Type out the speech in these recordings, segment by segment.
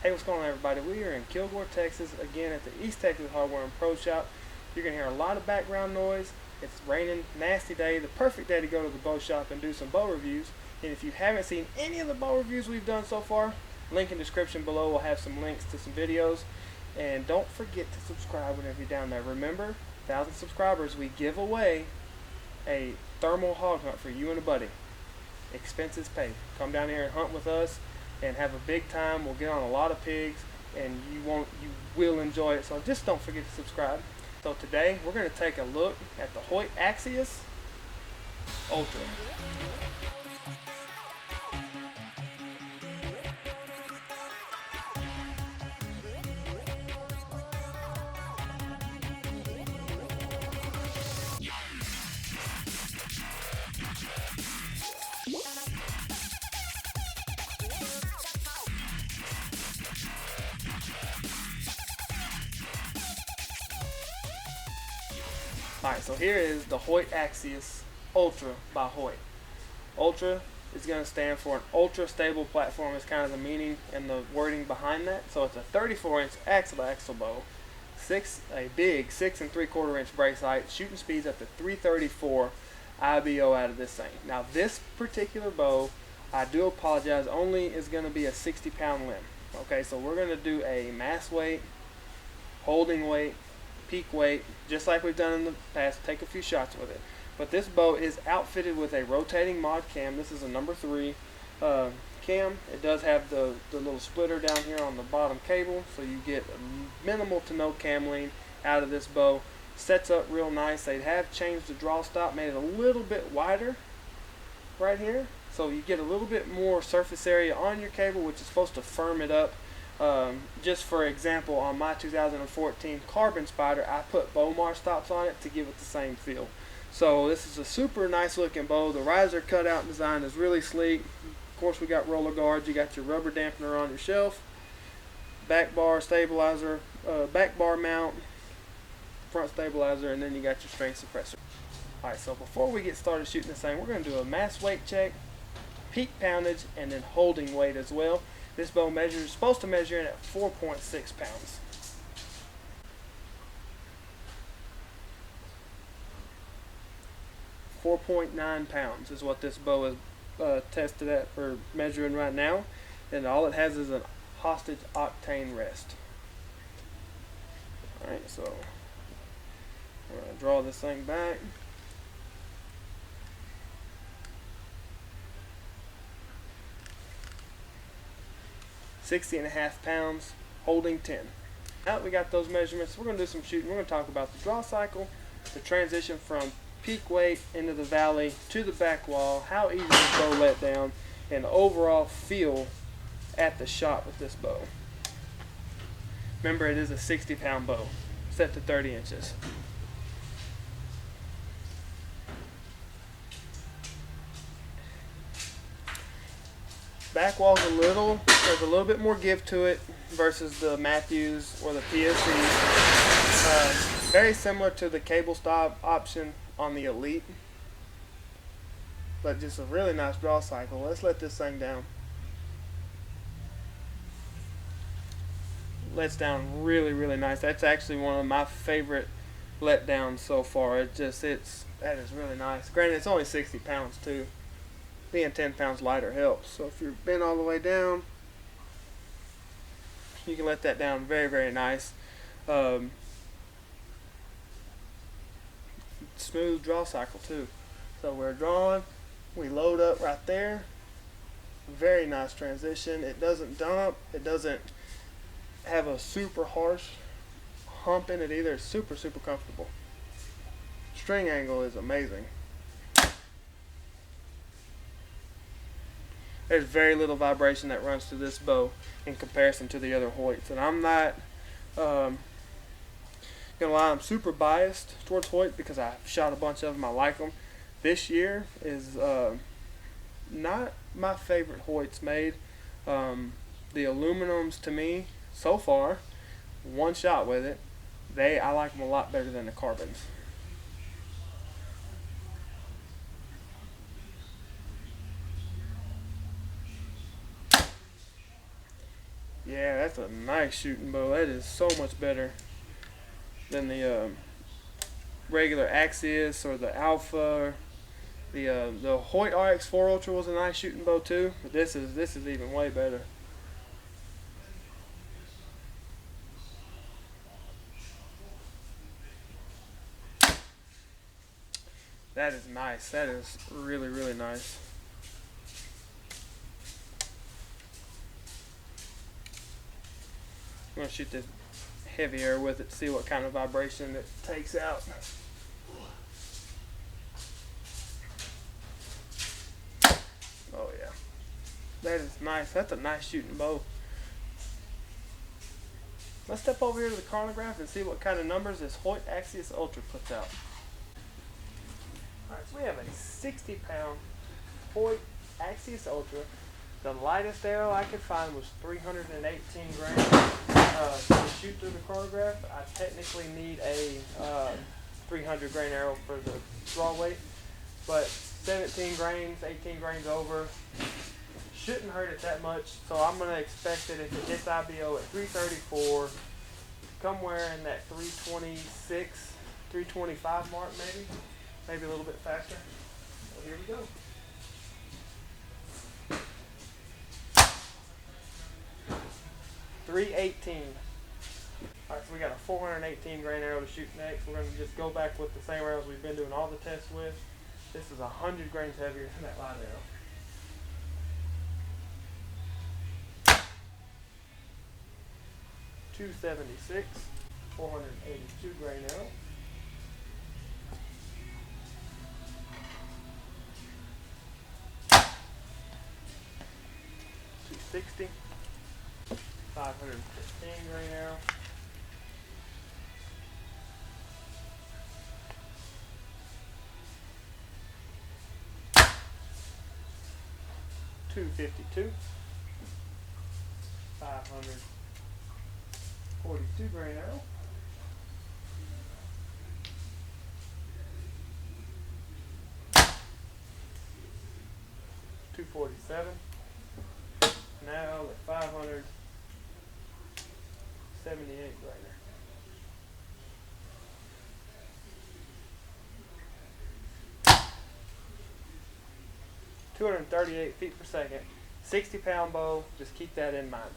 Hey, what's going on, everybody? We are in Kilgore, Texas, again at the East Texas Hardware and Pro Shop. You're going to hear a lot of background noise. It's raining, nasty day, the perfect day to go to the bow shop and do some bow reviews. And if you haven't seen any of the bow reviews we've done so far, link in the description below will have some links to some videos. And don't forget to subscribe whenever you're down there. Remember, 1,000 subscribers, we give away a thermal hog hunt for you and a buddy. Expenses paid. Come down here and hunt with us and have a big time. We'll get on a lot of pigs and you will enjoy it. So just don't forget to subscribe. So today we're going to take a look at the Hoyt Axius Ultra. Alright, so here is the Hoyt Axius Ultra by Hoyt. Ultra is going to stand for an ultra stable platform, is kind of the meaning and the wording behind that. So it's a 34-inch axle-to-axle bow, a big 6 3/4 inch brace height, shooting speeds up to 334 IBO out of this thing. Now this particular bow, I do apologize, only is going to be a 60-pound limb. Okay, so we're going to do a mass weight, holding weight, peak weight, just like we've done in the past. Take a few shots with it. But this bow is outfitted with a rotating mod cam. This is a number 3 cam. It does have the little splitter down here on the bottom cable, so you get minimal to no cam lean out of this bow. Sets up real nice. They have changed the draw stop, made it a little bit wider right here, so you get a little bit more surface area on your cable, which is supposed to firm it up. Just for example, on my 2014 Carbon Spider, I put Bowmar stops on it to give it the same feel. So this is a super nice looking bow. The riser cutout design is really sleek. Of course, we got roller guards. You got your rubber dampener on your shelf, back bar stabilizer, back bar mount, front stabilizer, and then you got your string suppressor. Alright, so before we get started shooting this thing, we're going to do a mass weight check, peak poundage, and then holding weight as well. This bow is supposed to measure in at 4.6 pounds. .9 pounds is what this bow is tested at or measuring right now, and all it has is a hostage octane rest. Alright, so I'm going to draw this thing back. .5 pounds, holding 10. Now that we got those measurements, we're going to do some shooting. We're going to talk about the draw cycle, the transition from peak weight into the valley to the back wall, how easy this bow let down, and the overall feel at the shot with this bow. Remember, it is a 60-pound bow, set to 30 inches. Back wall's there's a little bit more give to it versus the Matthews or the PSC. Very similar to the cable stop option on the Elite, but just a really nice draw cycle. Let's let this thing down. Lets down really, really nice. That's actually one of my favorite letdowns so far. That is really nice. Granted, it's only 60 pounds too. Being 10 pounds lighter helps. So if you're bent all the way down, you can let that down very, very nice. Smooth draw cycle too. So we're drawing, we load up right there. Very nice transition. It doesn't dump. It doesn't have a super harsh hump in it either. It's super, super comfortable. String angle is amazing. There's very little vibration that runs through this bow in comparison to the other Hoyts. And I'm not gonna lie, I'm super biased towards Hoyt because I've shot a bunch of them. I like them. This year is not my favorite Hoyts made. The aluminums, to me, so far, one shot with it, I like them a lot better than the carbons. Yeah, that's a nice shooting bow. That is so much better than the regular Axius or the Alpha. Or the Hoyt RX4 Ultra was a nice shooting bow too, but this is even way better. That is nice. That is really, really nice. I'm going to shoot this heavier with it, see what kind of vibration it takes out. Oh yeah. That is nice. That's a nice shooting bow. Let's step over here to the chronograph and see what kind of numbers this Hoyt Axius Ultra puts out. Alright, so we have a 60-pound Hoyt Axius Ultra. The lightest arrow I could find was 318 grams. To shoot through the chronograph, I technically need a 300 grain arrow for the draw weight, but 17 grains, 18 grains over shouldn't hurt it that much. So I'm going to expect that if it hits IBO at 334, somewhere in that 326, 325 mark, maybe a little bit faster. So here we go. .318. Alright, so we got a 418 grain arrow to shoot next. We're going to just go back with the same arrows we've been doing all the tests with. This is 100 grains heavier than that light arrow. .276, 482 grain arrow. .260, 515 grain arrow. .252, 542 grain arrow. .247. Now the 578 grainer. .238 feet per second. 60-pound bow. Just keep that in mind.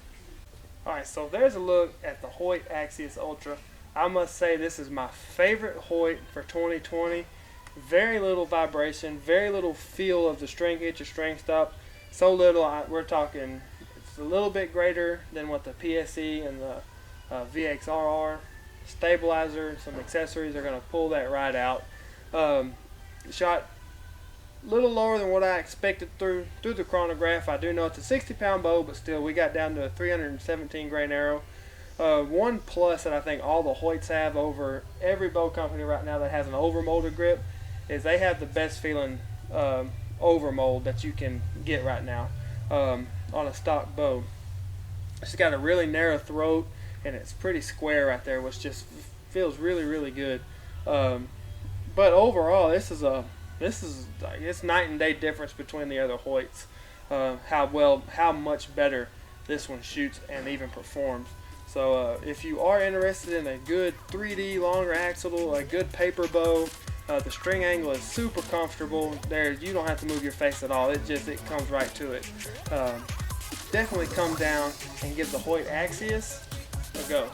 Alright, so there's a look at the Hoyt Axius Ultra. I must say this is my favorite Hoyt for 2020. Very little vibration, very little feel of the string hit or string stop. So little, we're talking, it's a little bit greater than what the PSE and the VXR are. Stabilizer, some accessories are going to pull that right out. Shot a little lower than what I expected through the chronograph. I do know it's a 60-pound bow, but still we got down to a 317 grain arrow. One plus that I think all the Hoyts have over every bow company right now that has an overmolded grip is they have the best feeling overmold that you can get right now on a stock bow. It's got a really narrow throat and it's pretty square right there, which just feels really, really good. But overall, it's night and day difference between the other Hoyts. How much better this one shoots and even performs. So if you are interested in a good 3D longer axle, a good paper bow, the string angle is super comfortable. There, you don't have to move your face at all. It comes right to it. Definitely come down and give the Hoyt Axius a go.